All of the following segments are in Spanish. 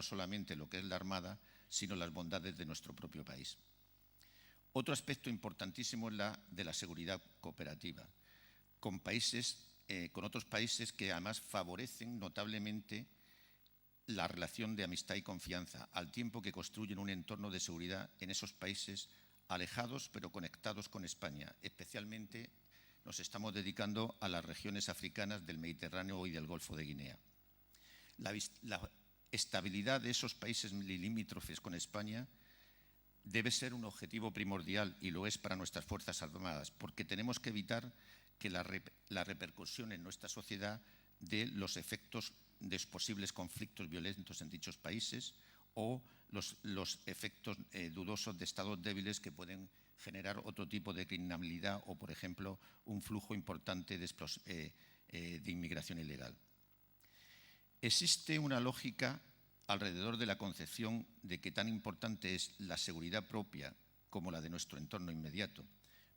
no solamente lo que es la Armada, sino las bondades de nuestro propio país. Otro aspecto importantísimo es la de la seguridad cooperativa, con otros países que además favorecen notablemente la relación de amistad y confianza, al tiempo que construyen un entorno de seguridad en esos países alejados pero conectados con España. Especialmente nos estamos dedicando a las regiones africanas del Mediterráneo y del Golfo de Guinea. La estabilidad de esos países limítrofes con España debe ser un objetivo primordial, y lo es para nuestras Fuerzas Armadas, porque tenemos que evitar que la repercusión en nuestra sociedad de los efectos de posibles conflictos violentos en dichos países o los efectos dudosos de estados débiles que pueden generar otro tipo de criminalidad o, por ejemplo, un flujo importante de inmigración ilegal. Existe una lógica alrededor de la concepción de que tan importante es la seguridad propia como la de nuestro entorno inmediato,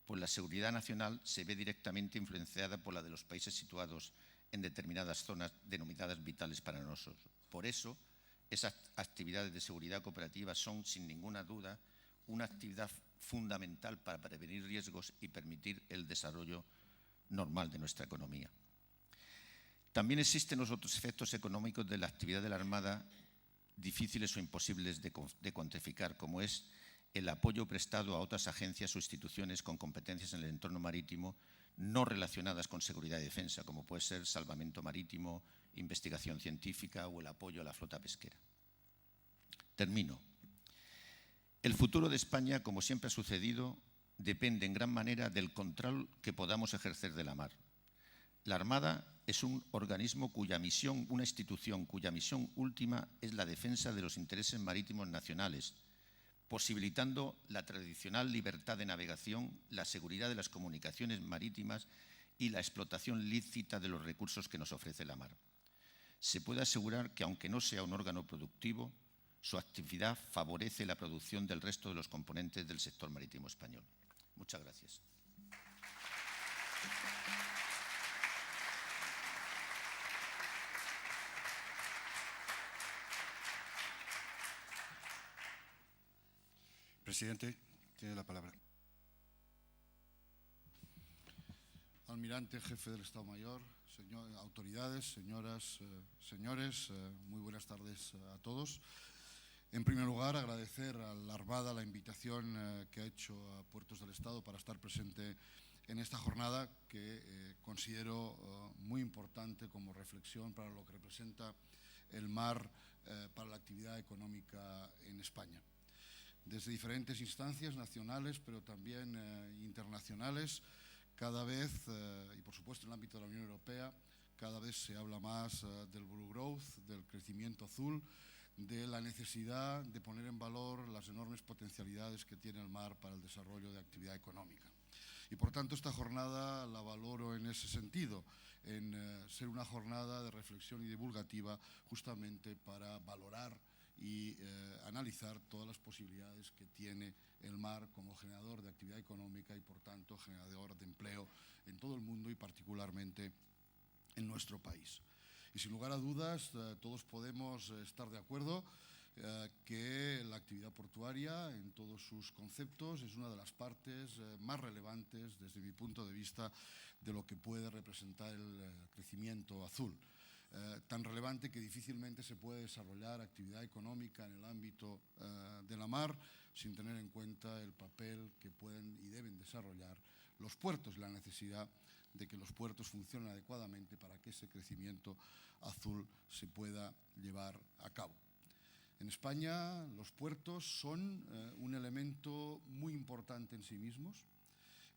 pues la seguridad nacional se ve directamente influenciada por la de los países situados en determinadas zonas denominadas vitales para nosotros. Por eso, esas actividades de seguridad cooperativa son, sin ninguna duda, una actividad fundamental para prevenir riesgos y permitir el desarrollo normal de nuestra economía. También existen los otros efectos económicos de la actividad de la Armada difíciles o imposibles de cuantificar, como es el apoyo prestado a otras agencias o instituciones con competencias en el entorno marítimo no relacionadas con seguridad y defensa, como puede ser salvamento marítimo, investigación científica o el apoyo a la flota pesquera. Termino. El futuro de España, como siempre ha sucedido, depende en gran manera del control que podamos ejercer de la mar. La Armada es un organismo una institución cuya misión última es la defensa de los intereses marítimos nacionales, posibilitando la tradicional libertad de navegación, la seguridad de las comunicaciones marítimas y la explotación lícita de los recursos que nos ofrece la mar. Se puede asegurar que, aunque no sea un órgano productivo, su actividad favorece la producción del resto de los componentes del sector marítimo español. Muchas gracias. Presidente, tiene la palabra. Almirante, jefe del Estado Mayor, autoridades, señoras, señores, muy buenas tardes a todos. En primer lugar, agradecer a la Armada la invitación que ha hecho a Puertos del Estado para estar presente en esta jornada que considero muy importante como reflexión para lo que representa el mar para la actividad económica en España. Desde diferentes instancias nacionales, pero también internacionales, cada vez, y por supuesto en el ámbito de la Unión Europea, cada vez se habla más del Blue Growth, del crecimiento azul, de la necesidad de poner en valor las enormes potencialidades que tiene el mar para el desarrollo de actividad económica. Y por tanto esta jornada la valoro en ese sentido, en ser una jornada de reflexión y divulgativa justamente para valorar y analizar todas las posibilidades que tiene el mar como generador de actividad económica y, por tanto, generador de empleo en todo el mundo y particularmente en nuestro país. Y sin lugar a dudas, todos podemos estar de acuerdo que la actividad portuaria en todos sus conceptos es una de las partes más relevantes desde mi punto de vista de lo que puede representar el crecimiento azul. Tan relevante que difícilmente se puede desarrollar actividad económica en el ámbito de la mar sin tener en cuenta el papel que pueden y deben desarrollar los puertos y la necesidad de que los puertos funcionen adecuadamente para que ese crecimiento azul se pueda llevar a cabo. En España los puertos son un elemento muy importante en sí mismos.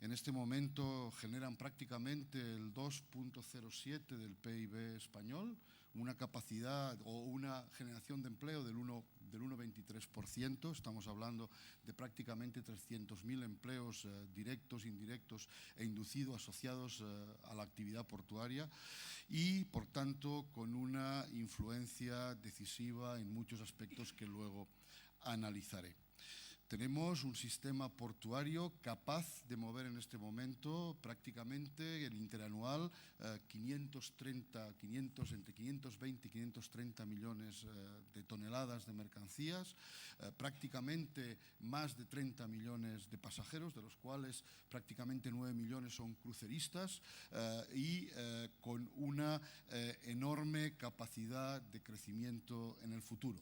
En este momento generan prácticamente el 2,07 del PIB español, una capacidad o una generación de empleo del 1,23%. Estamos hablando de prácticamente 300.000 empleos directos, indirectos e inducidos asociados a la actividad portuaria y, por tanto, con una influencia decisiva en muchos aspectos que luego analizaré. Tenemos un sistema portuario capaz de mover en este momento prácticamente el interanual entre 520 y 530 millones de toneladas de mercancías, prácticamente más de 30 millones de pasajeros, de los cuales prácticamente 9 millones son cruceristas y con una enorme capacidad de crecimiento en el futuro.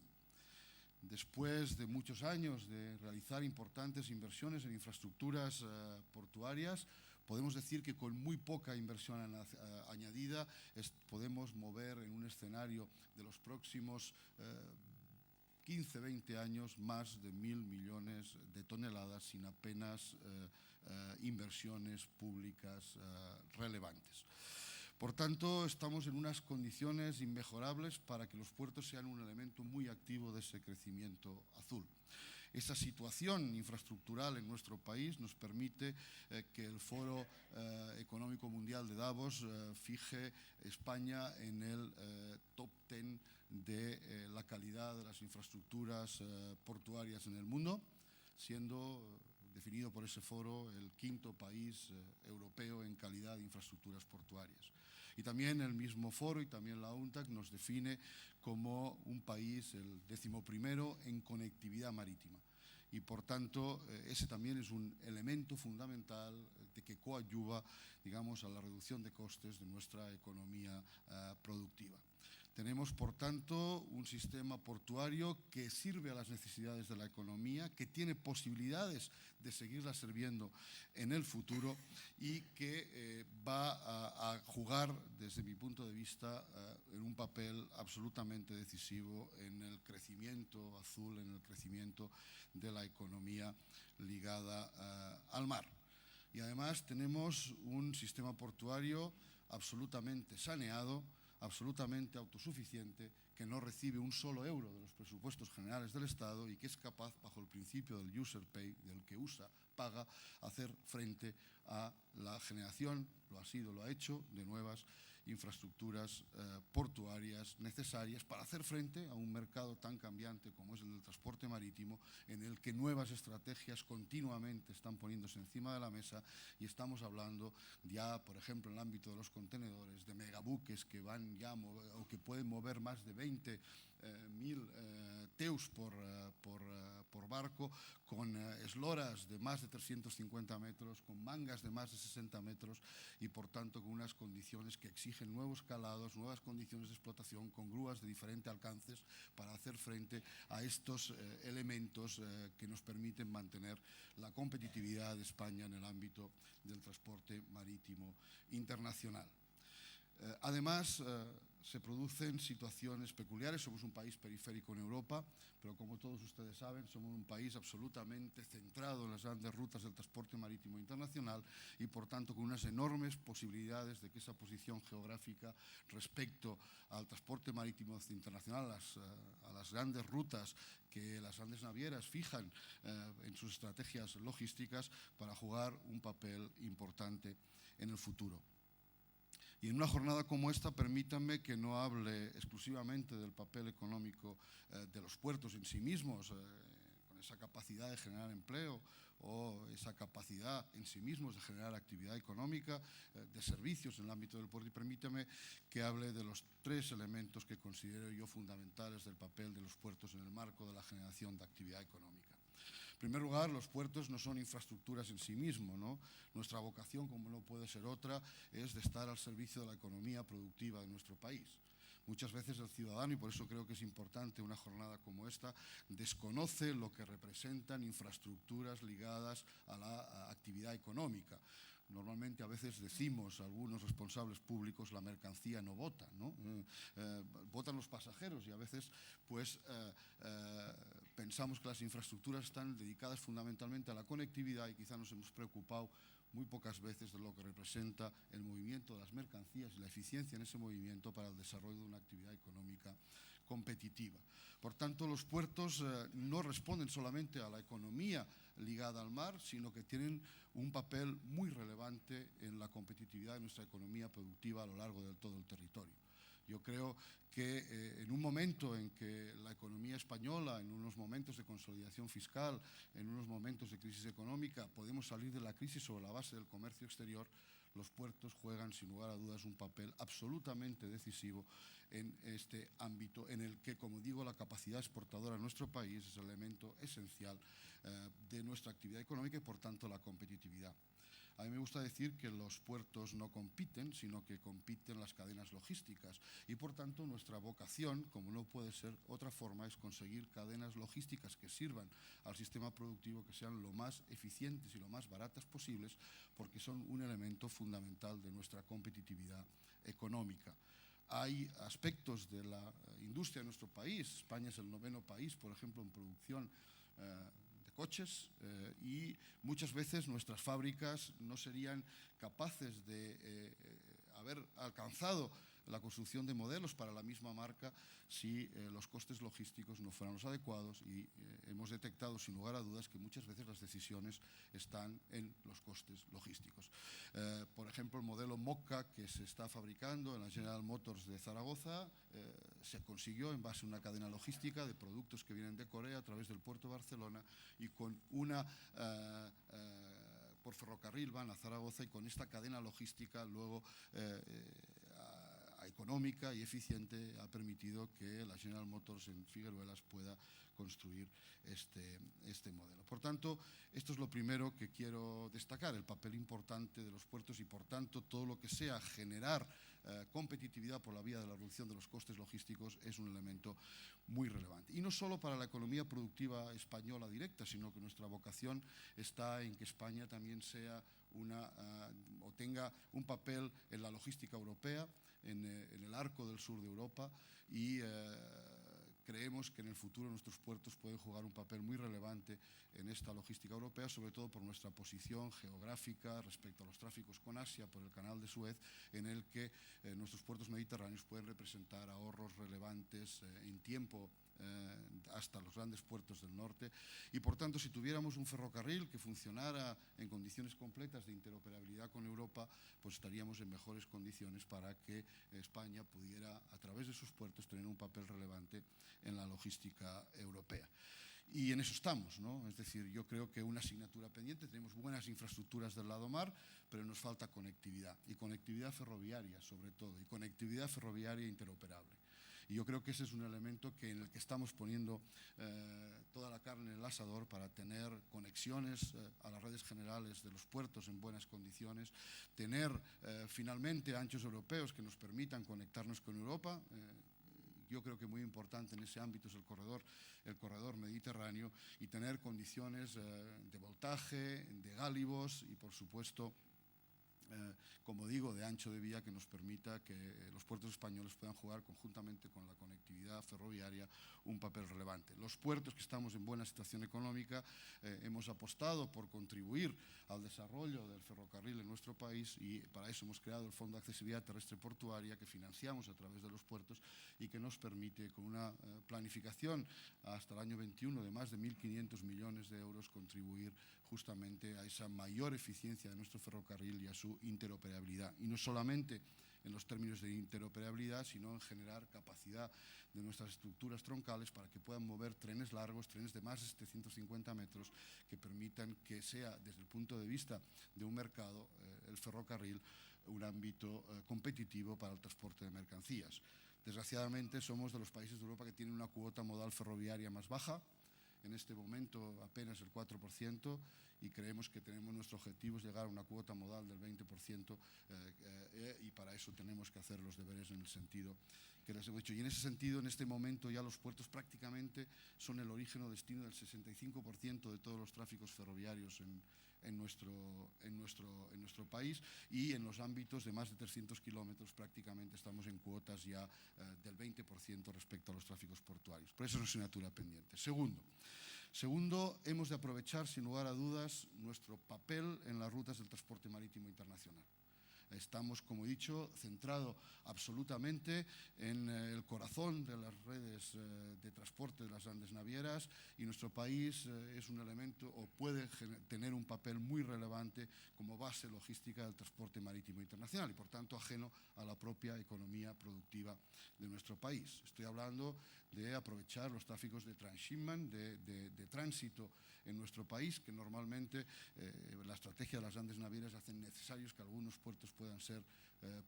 Después de muchos años de realizar importantes inversiones en infraestructuras portuarias, podemos decir que con muy poca inversión añadida podemos mover en un escenario de los próximos 15-20 años más de 1.000 millones de toneladas sin apenas inversiones públicas relevantes. Por tanto, estamos en unas condiciones inmejorables para que los puertos sean un elemento muy activo de ese crecimiento azul. Esa situación infraestructural en nuestro país nos permite que el Foro Económico Mundial de Davos fije España en el top 10 de la calidad de las infraestructuras portuarias en el mundo, siendo definido por ese foro el quinto país europeo en calidad de infraestructuras portuarias. Y también el mismo foro y también la UNCTAD nos define como un país el 11º en conectividad marítima. Y por tanto, ese también es un elemento fundamental de que coadyuva, digamos, a la reducción de costes de nuestra economía productiva. Tenemos, por tanto, un sistema portuario que sirve a las necesidades de la economía, que tiene posibilidades de seguirla sirviendo en el futuro y que va a jugar, desde mi punto de vista, en un papel absolutamente decisivo en el crecimiento azul, en el crecimiento de la economía ligada al mar. Y además tenemos un sistema portuario absolutamente saneado, absolutamente autosuficiente, que no recibe un solo euro de los presupuestos generales del Estado y que es capaz, bajo el principio del user pay, del que usa, paga, hacer frente a la generación, lo ha sido, lo ha hecho, de nuevas infraestructuras portuarias necesarias para hacer frente a un mercado tan cambiante como es el del transporte marítimo, en el que nuevas estrategias continuamente están poniéndose encima de la mesa y estamos hablando ya, por ejemplo, en el ámbito de los contenedores, de megabuques que van ya o que pueden mover más de 20.000 teus por barco, con esloras de más de 350 metros, con mangas de más de 60 metros y, por tanto, con unas condiciones que exigen nuevos calados, nuevas condiciones de explotación, con grúas de diferentes alcances para hacer frente a estos elementos que nos permiten mantener la competitividad de España en el ámbito del transporte marítimo internacional. Además, se producen situaciones peculiares. Somos un país periférico en Europa, pero como todos ustedes saben, somos un país absolutamente centrado en las grandes rutas del transporte marítimo internacional y, por tanto, con unas enormes posibilidades de que esa posición geográfica respecto al transporte marítimo internacional, a las grandes rutas que las grandes navieras fijan en sus estrategias logísticas para jugar un papel importante en el futuro. Y en una jornada como esta, permítanme que no hable exclusivamente del papel económico de los puertos en sí mismos, con esa capacidad de generar empleo o esa capacidad en sí mismos de generar actividad económica, de servicios en el ámbito del puerto. Y permítame que hable de los 3 elementos que considero yo fundamentales del papel de los puertos en el marco de la generación de actividad económica. En primer lugar, los puertos no son infraestructuras en sí mismos, ¿no? Nuestra vocación, como no puede ser otra, es de estar al servicio de la economía productiva de nuestro país. Muchas veces el ciudadano, y por eso creo que es importante una jornada como esta, desconoce lo que representan infraestructuras ligadas a la actividad económica. Normalmente a veces decimos a algunos responsables públicos la mercancía no vota, ¿no? Votan los pasajeros y a veces pues pensamos que las infraestructuras están dedicadas fundamentalmente a la conectividad y quizá nos hemos preocupado muy pocas veces de lo que representa el movimiento de las mercancías y la eficiencia en ese movimiento para el desarrollo de una actividad económica competitiva. Por tanto, los puertos no responden solamente a la economía ligada al mar, sino que tienen un papel muy relevante en la competitividad de nuestra economía productiva a lo largo de todo el territorio. Yo creo que en un momento en que la economía española, en unos momentos de consolidación fiscal, en unos momentos de crisis económica, podemos salir de la crisis sobre la base del comercio exterior, los puertos juegan sin lugar a dudas un papel absolutamente decisivo en este ámbito en el que, como digo, la capacidad exportadora de nuestro país es el elemento esencial de nuestra actividad económica y, por tanto, la competitividad. A mí me gusta decir que los puertos no compiten, sino que compiten las cadenas logísticas y, por tanto, nuestra vocación, como no puede ser otra forma, es conseguir cadenas logísticas que sirvan al sistema productivo, que sean lo más eficientes y lo más baratas posibles, porque son un elemento fundamental de nuestra competitividad económica. Hay aspectos de la industria de nuestro país. España es el 9º país, por ejemplo, en producción coches y muchas veces nuestras fábricas no serían capaces de haber alcanzado la construcción de modelos para la misma marca si los costes logísticos no fueran los adecuados y hemos detectado sin lugar a dudas que muchas veces las decisiones están en los costes logísticos. Por ejemplo, el modelo Mokka que se está fabricando en la General Motors de Zaragoza se consiguió en base a una cadena logística de productos que vienen de Corea a través del puerto de Barcelona y con una por ferrocarril van a Zaragoza y con esta cadena logística luego económica y eficiente ha permitido que la General Motors en Figueruelas pueda construir este modelo. Por tanto, esto es lo primero que quiero destacar, el papel importante de los puertos y, por tanto, todo lo que sea generar competitividad por la vía de la reducción de los costes logísticos es un elemento muy relevante. Y no solo para la economía productiva española directa, sino que nuestra vocación está en que España también sea o tenga un papel en la logística europea, en el arco del sur de Europa y creemos que en el futuro nuestros puertos pueden jugar un papel muy relevante en esta logística europea, sobre todo por nuestra posición geográfica respecto a los tráficos con Asia por el canal de Suez, en el que nuestros puertos mediterráneos pueden representar ahorros relevantes en tiempo hasta los grandes puertos del norte y, por tanto, si tuviéramos un ferrocarril que funcionara en condiciones completas de interoperabilidad con Europa, pues estaríamos en mejores condiciones para que España pudiera, a través de sus puertos, tener un papel relevante en la logística europea. Y en eso estamos, ¿no? Es decir, yo creo que una asignatura pendiente, tenemos buenas infraestructuras del lado mar, pero nos falta conectividad, y conectividad ferroviaria sobre todo, y conectividad ferroviaria interoperable. Y yo creo que ese es un elemento en el que estamos poniendo toda la carne en el asador para tener conexiones a las redes generales de los puertos en buenas condiciones, tener finalmente anchos europeos que nos permitan conectarnos con Europa. Yo creo que muy importante en ese ámbito es el corredor mediterráneo y tener condiciones de voltaje, de gálibos y, por supuesto, como digo, de ancho de vía que nos permita que los puertos españoles puedan jugar conjuntamente con la conectividad ferroviaria un papel relevante. Los puertos que estamos en buena situación económica hemos apostado por contribuir al desarrollo del ferrocarril en nuestro país y para eso hemos creado el Fondo de Accesibilidad Terrestre Portuaria que financiamos a través de los puertos y que nos permite, con una planificación hasta el año 21 de más de 1.500 millones de euros, contribuir justamente a esa mayor eficiencia de nuestro ferrocarril y a su interoperabilidad. Y no solamente en los términos de interoperabilidad, sino en generar capacidad de nuestras estructuras troncales para que puedan mover trenes largos, trenes de más de 750 metros, que permitan que sea, desde el punto de vista de un mercado, el ferrocarril, un ámbito competitivo para el transporte de mercancías. Desgraciadamente, somos de los países de Europa que tienen una cuota modal ferroviaria más baja. En este momento apenas el 4% y creemos que nuestro objetivo es llegar a una cuota modal del 20% y para eso tenemos que hacer los deberes en el sentido que les hemos dicho. Y en ese sentido, en este momento ya los puertos prácticamente son el origen o destino del 65% de todos los tráficos ferroviarios en nuestro país y en los ámbitos de más de 300 kilómetros prácticamente estamos en cuotas ya del 20% respecto a los tráficos portuarios. Por eso es una asignatura pendiente. Segundo, hemos de aprovechar sin lugar a dudas nuestro papel en las rutas del transporte marítimo internacional. Estamos, como he dicho, centrados absolutamente en el corazón de las redes de transporte de las grandes navieras, y nuestro país es un elemento o puede tener un papel muy relevante como base logística del transporte marítimo internacional y, por tanto, ajeno a la propia economía productiva de nuestro país. Estoy hablando de aprovechar los tráficos de transshipment, de tránsito en nuestro país, que normalmente la estrategia de las grandes navieras hacen necesarios que algunos puertos puedan ser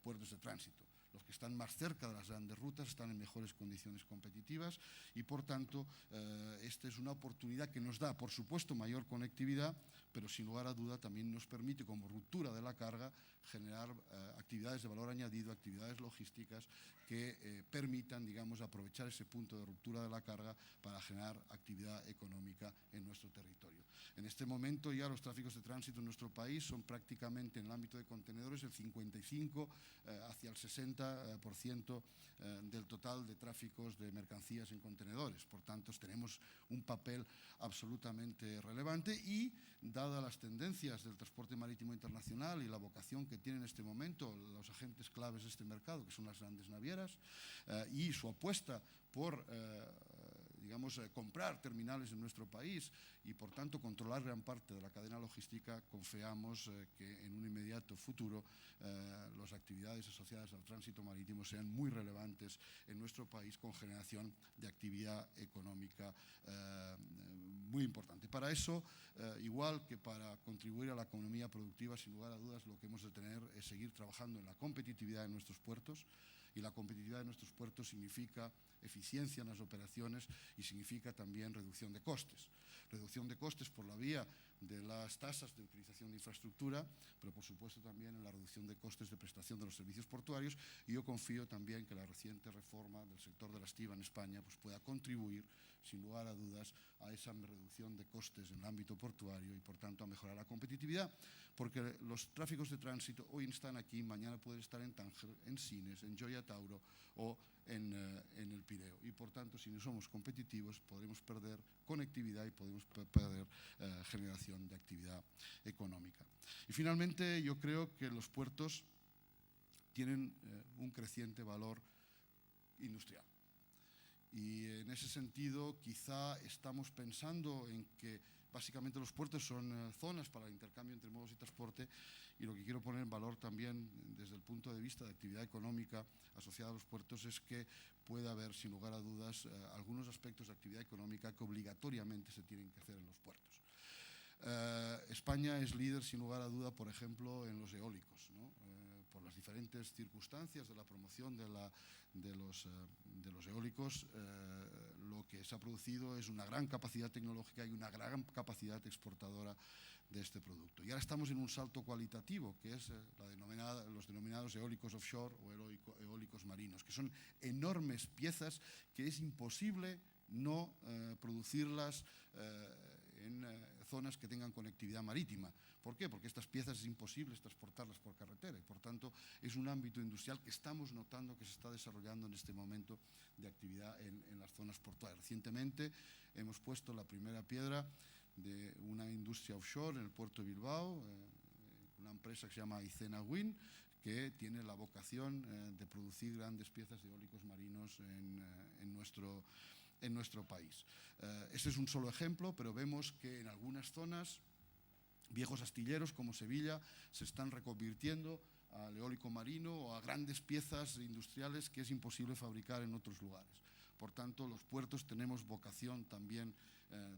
puertos de tránsito. Los que están más cerca de las grandes rutas están en mejores condiciones competitivas y, por tanto, esta es una oportunidad que nos da, por supuesto, mayor conectividad, pero sin lugar a duda también nos permite, como ruptura de la carga, generar actividades de valor añadido, actividades logísticas que permitan, digamos, aprovechar ese punto de ruptura de la carga para generar actividad económica en nuestro territorio. En este momento ya los tráficos de tránsito en nuestro país son prácticamente, en el ámbito de contenedores, el 55 hacia el 60% del total de tráficos de mercancías en contenedores. Por tanto, tenemos un papel absolutamente relevante y, dadas las tendencias del transporte marítimo internacional y la vocación que tienen en este momento los agentes claves de este mercado, que son las grandes navieras, y su apuesta por digamos, comprar terminales en nuestro país y, por tanto, controlar gran parte de la cadena logística, confiamos que en un inmediato futuro las actividades asociadas al tránsito marítimo sean muy relevantes en nuestro país, con generación de actividad económica muy importante. Para eso, igual que para contribuir a la economía productiva, sin lugar a dudas, lo que hemos de tener es seguir trabajando en la competitividad de nuestros puertos, y la competitividad de nuestros puertos significa eficiencia en las operaciones y significa también reducción de costes. Reducción de costes por la vía de las tasas de utilización de infraestructura, pero por supuesto también en la reducción de costes de prestación de los servicios portuarios, y yo confío también que la reciente reforma del sector de la estiba en España pues pueda contribuir, sin lugar a dudas, a esa reducción de costes en el ámbito portuario y, por tanto, a mejorar la competitividad, porque los tráficos de tránsito hoy están aquí, mañana pueden estar en Tánger, en Sines, en Gioia Tauro o en el Pireo, y, por tanto, si no somos competitivos podremos perder conectividad y podemos perder generación de actividad económica. Y, finalmente, yo creo que los puertos tienen un creciente valor industrial. Y en ese sentido, quizá estamos pensando en que básicamente los puertos son zonas para el intercambio entre modos y transporte, y lo que quiero poner en valor también desde el punto de vista de actividad económica asociada a los puertos es que puede haber, sin lugar a dudas, algunos aspectos de actividad económica que obligatoriamente se tienen que hacer en los puertos. España es líder, sin lugar a duda, por ejemplo, en los eólicos, ¿no? Por las diferentes circunstancias de la promoción de los eólicos, lo que se ha producido es una gran capacidad tecnológica y una gran capacidad exportadora de este producto. Y ahora estamos en un salto cualitativo, que es los denominados eólicos offshore o eólicos marinos, que son enormes piezas que es imposible no producirlas en zonas que tengan conectividad marítima. ¿Por qué? Porque estas piezas es imposible transportarlas por carretera y, por tanto, es un ámbito industrial que estamos notando que se está desarrollando en este momento de actividad en las zonas portuarias. Recientemente hemos puesto la primera piedra de una industria offshore en el puerto de Bilbao, una empresa que se llama Icena Wind, que tiene la vocación de producir grandes piezas de eólicos marinos en nuestro país. Este es un solo ejemplo, pero vemos que en algunas zonas viejos astilleros como Sevilla se están reconvirtiendo al eólico marino o a grandes piezas industriales que es imposible fabricar en otros lugares. Por tanto, los puertos tenemos vocación también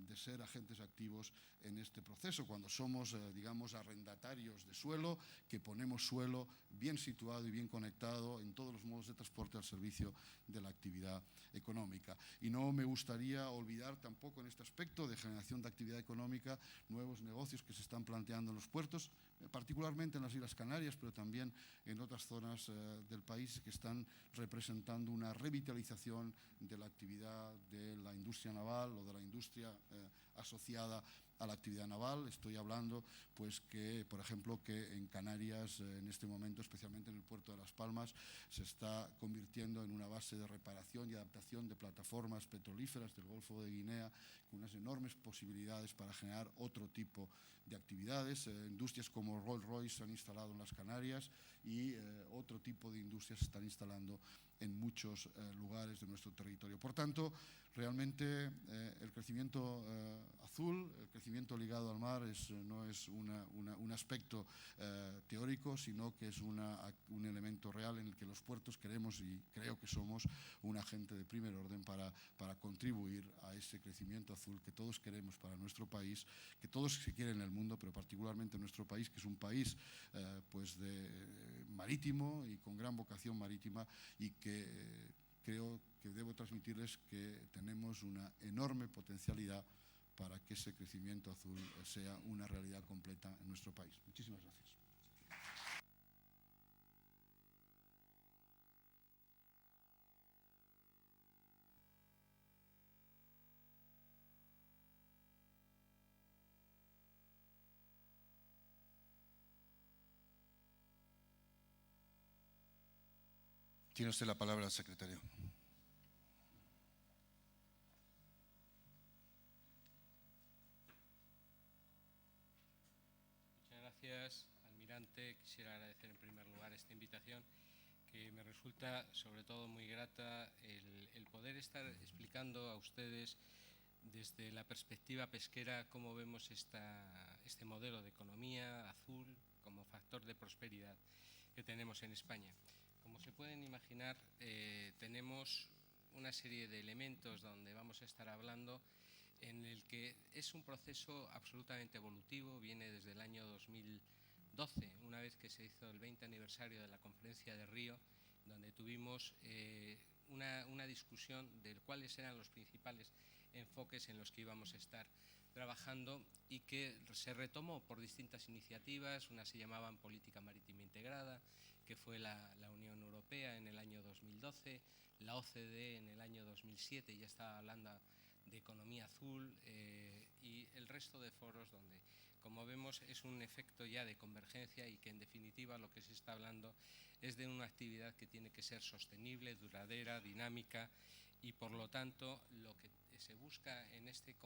de ser agentes activos en este proceso, cuando somos, digamos, arrendatarios de suelo, que ponemos suelo bien situado y bien conectado en todos los modos de transporte al servicio de la actividad económica. Y no me gustaría olvidar tampoco en este aspecto de generación de actividad económica nuevos negocios que se están planteando en los puertos, particularmente en las Islas Canarias, pero también en otras zonas del país que están representando una revitalización de la actividad de la industria naval o de la industria industria asociada a la actividad naval. Estoy hablando, pues, que, por ejemplo, que en Canarias, en este momento, especialmente en el puerto de Las Palmas, se está convirtiendo en una base de reparación y adaptación de plataformas petrolíferas del Golfo de Guinea, con unas enormes posibilidades para generar otro tipo de actividades. Industrias como Rolls-Royce se han instalado en las Canarias y otro tipo de industrias se están instalando en muchos lugares de nuestro territorio. Por tanto, realmente el crecimiento azul, el crecimiento ligado al mar, no es un aspecto teórico, sino que es un elemento real en el que los puertos queremos, y creo que somos, un agente de primer orden para contribuir a ese crecimiento azul que todos queremos para nuestro país, que todos se quieren en el mundo, pero particularmente nuestro país, que es un país pues marítimo y con gran vocación marítima, y que creo que debo transmitirles que tenemos una enorme potencialidad para que ese crecimiento azul sea una realidad completa en nuestro país. Muchísimas gracias. Tiene usted la palabra, secretario. Muchas gracias, almirante. Quisiera agradecer en primer lugar esta invitación, que me resulta sobre todo muy grata el poder estar explicando a ustedes desde la perspectiva pesquera cómo vemos este modelo de economía azul como factor de prosperidad que tenemos en España. Como se pueden imaginar, tenemos una serie de elementos donde vamos a estar hablando, en el que es un proceso absolutamente evolutivo. Viene desde el año 2012, una vez que se hizo el 20 aniversario de la Conferencia de Río, donde tuvimos una discusión de cuáles eran los principales enfoques en los que íbamos a estar trabajando, y que se retomó por distintas iniciativas. Una se llamaban Política Marítima Integrada, que fue la Unión Europea en el año 2012, la OCDE en el año 2007 ya estaba hablando de economía azul, y el resto de foros donde, como vemos, es un efecto ya de convergencia, y que en definitiva lo que se está hablando es de una actividad que tiene que ser sostenible, duradera, dinámica, y por lo tanto lo que se busca en este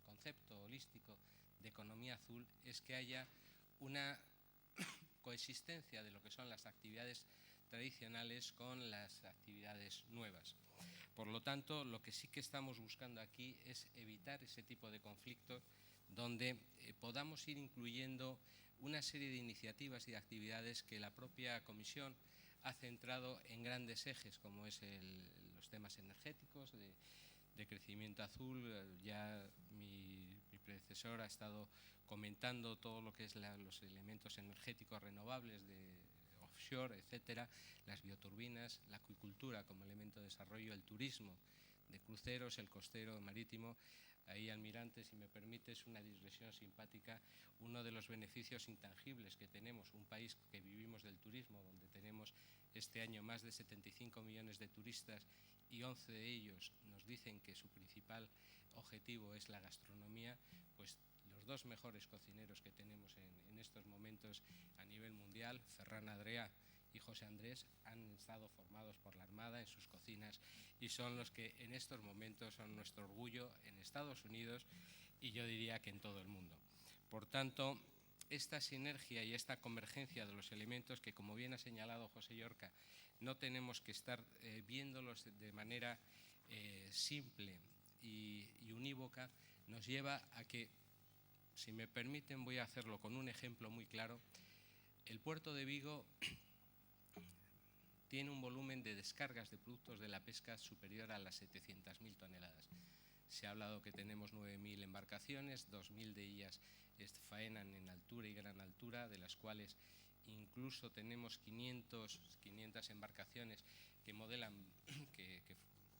concepto holístico de economía azul es que haya una coexistencia de lo que son las actividades tradicionales con las actividades nuevas. Por lo tanto, lo que sí que estamos buscando aquí es evitar ese tipo de conflictos, donde podamos ir incluyendo una serie de iniciativas y de actividades que la propia Comisión ha centrado en grandes ejes, como es los temas energéticos, de crecimiento azul. Ya mi predecesor ha estado comentando todo lo que es los elementos energéticos renovables de offshore, etcétera, las bioturbinas, la acuicultura como elemento de desarrollo, el turismo de cruceros, el costero marítimo. Ahí, almirante, si me permite, es una digresión simpática. Uno de los beneficios intangibles que tenemos, un país que vivimos del turismo, donde tenemos este año más de 75 millones de turistas, y 11 de ellos nos dicen que su principal objetivo es la gastronomía, pues los dos mejores cocineros que tenemos en estos momentos a nivel mundial, Ferran Adrià y José Andrés, han estado formados por la Armada en sus cocinas, y son los que en estos momentos son nuestro orgullo en Estados Unidos, y yo diría que en todo el mundo. Por tanto, esta sinergia y esta convergencia de los elementos, que, como bien ha señalado José Llorca, no tenemos que estar viéndolos de manera simple y unívoca, nos lleva a que, si me permiten, voy a hacerlo con un ejemplo muy claro. El puerto de Vigo tiene un volumen de descargas de productos de la pesca superior a las 700.000 toneladas. Se ha hablado que tenemos 9.000 embarcaciones, 2.000 de ellas faenan en altura y gran altura, de las cuales incluso tenemos 500 embarcaciones que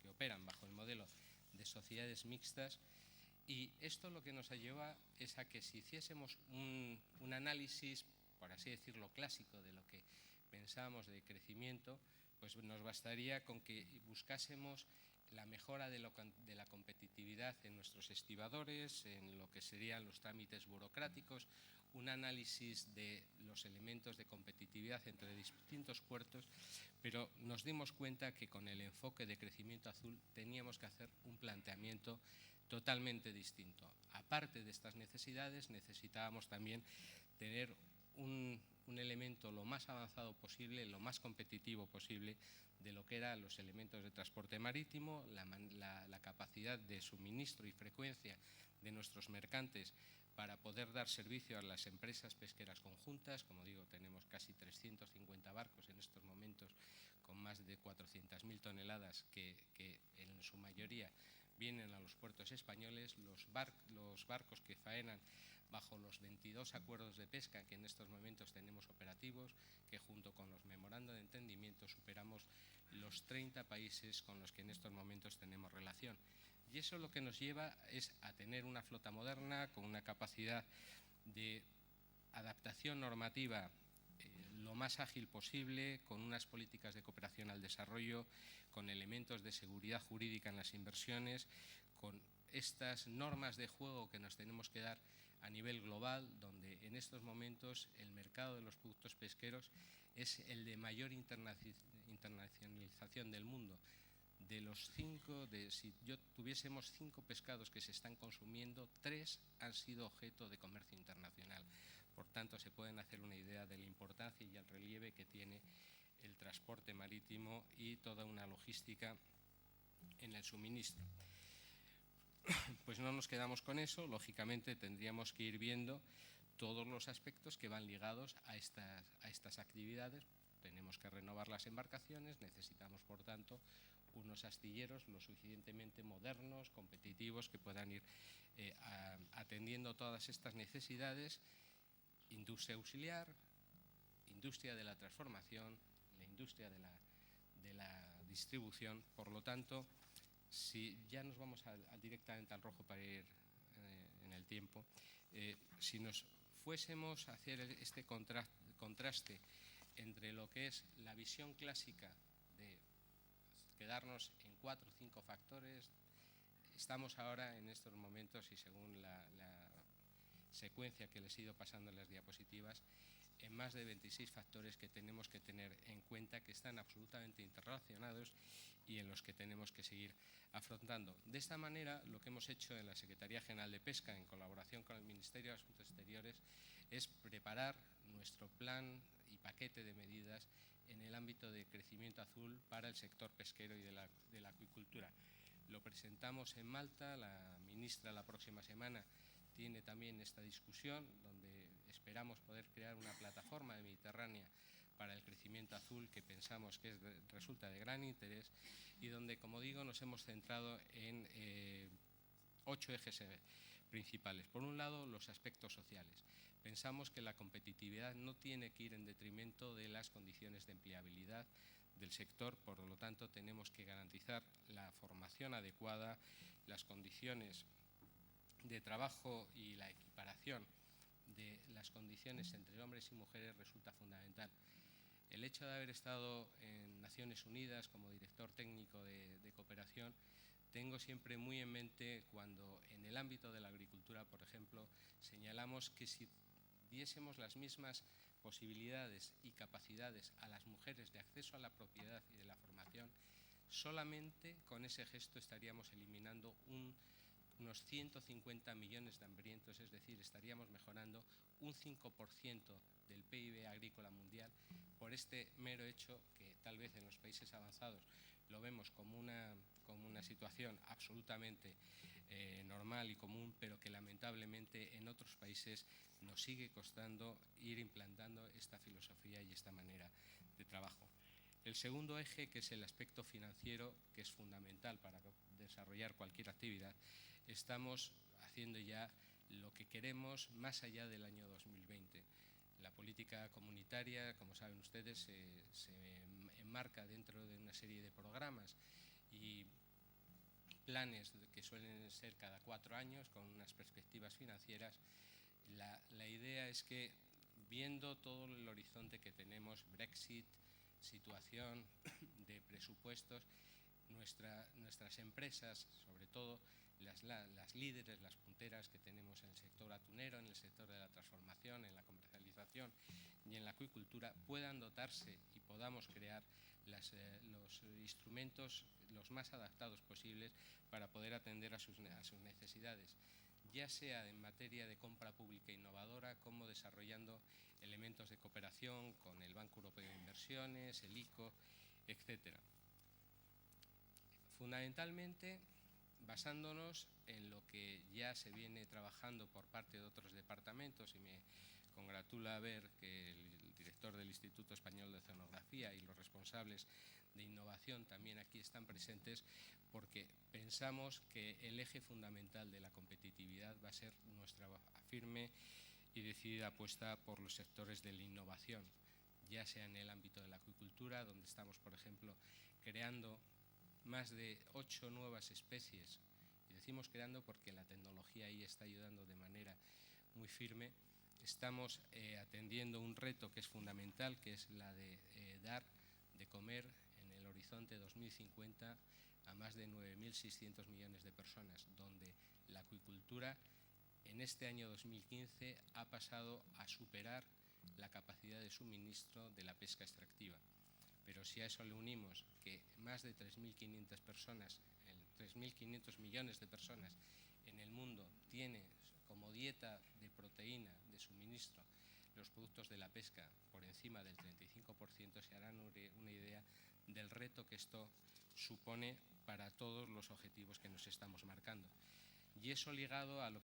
operan bajo el modelo de sociedades mixtas. Y esto lo que nos lleva es a que, si hiciésemos un análisis, por así decirlo, clásico de lo que pensábamos de crecimiento, pues nos bastaría con que buscásemos la mejora de la competitividad en nuestros estibadores, en lo que serían los trámites burocráticos, un análisis de los elementos de competitividad entre distintos puertos, pero nos dimos cuenta que con el enfoque de crecimiento azul teníamos que hacer un planteamiento totalmente distinto. Aparte de estas necesidades, necesitábamos también tener un elemento lo más avanzado posible, lo más competitivo posible de lo que eran los elementos de transporte marítimo, la capacidad de suministro y frecuencia de nuestros mercantes para poder dar servicio a las empresas pesqueras conjuntas. Como digo, tenemos casi 350 barcos en estos momentos con más de 400.000 toneladas que en su mayoría vienen a los puertos españoles, los barcos que faenan bajo los 22 acuerdos de pesca que en estos momentos tenemos operativos, que junto con los memorandos de entendimiento superamos los 30 países con los que en estos momentos tenemos relación. Y eso lo que nos lleva es a tener una flota moderna con una capacidad de adaptación normativa lo más ágil posible, con unas políticas de cooperación al desarrollo, con elementos de seguridad jurídica en las inversiones, con estas normas de juego que nos tenemos que dar a nivel global, donde en estos momentos el mercado de los productos pesqueros es el de mayor internacionalización del mundo. De los 5, si tuviésemos 5 pescados que se están consumiendo, 3 han sido objeto de comercio internacional. Por tanto, se pueden hacer una idea de la importancia y el relieve que tiene el transporte marítimo y toda una logística en el suministro. Pues no nos quedamos con eso, lógicamente tendríamos que ir viendo todos los aspectos que van ligados a estas actividades. Tenemos que renovar las embarcaciones, necesitamos, por tanto, unos astilleros lo suficientemente modernos, competitivos, que puedan ir atendiendo todas estas necesidades. Industria auxiliar, industria de la transformación, la industria de la distribución. Por lo tanto, si ya nos vamos directamente al rojo para ir en el tiempo, si nos fuésemos a hacer este contraste entre lo que es la visión clásica de quedarnos en 4 o 5 factores, estamos ahora en estos momentos, y según la secuencia que les he ido pasando en las diapositivas, en más de 26 factores que tenemos que tener en cuenta, que están absolutamente interrelacionados y en los que tenemos que seguir afrontando. De esta manera, lo que hemos hecho en la Secretaría General de Pesca, en colaboración con el Ministerio de Asuntos Exteriores, es preparar nuestro plan y paquete de medidas en el ámbito de crecimiento azul para el sector pesquero y de la acuicultura. Lo presentamos en Malta, la ministra la próxima semana tiene también esta discusión, donde esperamos poder crear una plataforma de Mediterránea para el crecimiento azul que pensamos que resulta de gran interés, y donde, como digo, nos hemos centrado en 8 ejes principales. Por un lado, los aspectos sociales. Pensamos que la competitividad no tiene que ir en detrimento de las condiciones de empleabilidad del sector, por lo tanto tenemos que garantizar la formación adecuada, las condiciones de trabajo y la equiparación de las condiciones entre hombres y mujeres resulta fundamental. El hecho de haber estado en Naciones Unidas como director técnico de cooperación, tengo siempre muy en mente cuando en el ámbito de la agricultura, por ejemplo, señalamos que si diésemos las mismas posibilidades y capacidades a las mujeres de acceso a la propiedad y de la formación, solamente con ese gesto estaríamos eliminando unos 150 millones de hambrientos, es decir, estaríamos mejorando un 5% del PIB agrícola mundial, por este mero hecho que tal vez en los países avanzados lo vemos como una situación absolutamente normal y común, pero que lamentablemente en otros países nos sigue costando ir implantando esta filosofía y esta manera de trabajo. El segundo eje, que es el aspecto financiero, que es fundamental para desarrollar cualquier actividad, estamos haciendo ya lo que queremos más allá del año 2020. La política comunitaria, como saben ustedes, se enmarca dentro de una serie de programas y planes que suelen ser cada 4 años con unas perspectivas financieras. La idea es que, viendo todo el horizonte que tenemos, Brexit, situación de presupuestos, nuestras empresas, sobre todo las líderes, las punteras que tenemos en el sector atunero, en el sector de la transformación, en la comercialización y en la acuicultura, puedan dotarse y podamos crear los instrumentos los más adaptados posibles para poder atender a sus necesidades, ya sea en materia de compra pública innovadora como desarrollando elementos de cooperación con el Banco Europeo de Inversiones, el ICO, etcétera. Fundamentalmente, basándonos en lo que ya se viene trabajando por parte de otros departamentos, y me congratula ver que el director del Instituto Español de Oceanografía y los responsables de innovación también aquí están presentes, porque pensamos que el eje fundamental de la competitividad va a ser nuestra firme y decidida apuesta por los sectores de la innovación, ya sea en el ámbito de la acuicultura, donde estamos, por ejemplo, creando más de 8 nuevas especies, y decimos creando porque la tecnología ahí está ayudando de manera muy firme. Estamos atendiendo un reto que es fundamental, que es la de dar de comer en el horizonte 2050 a más de 9.600 millones de personas, donde la acuicultura en este año 2015 ha pasado a superar la capacidad de suministro de la pesca extractiva. Pero si a eso le unimos que más de 3.500 personas, 3.500 millones de personas en el mundo tiene como dieta de proteína, de suministro, los productos de la pesca por encima del 35%, se harán una idea del reto que esto supone para todos los objetivos que nos estamos marcando. Y eso ligado a lo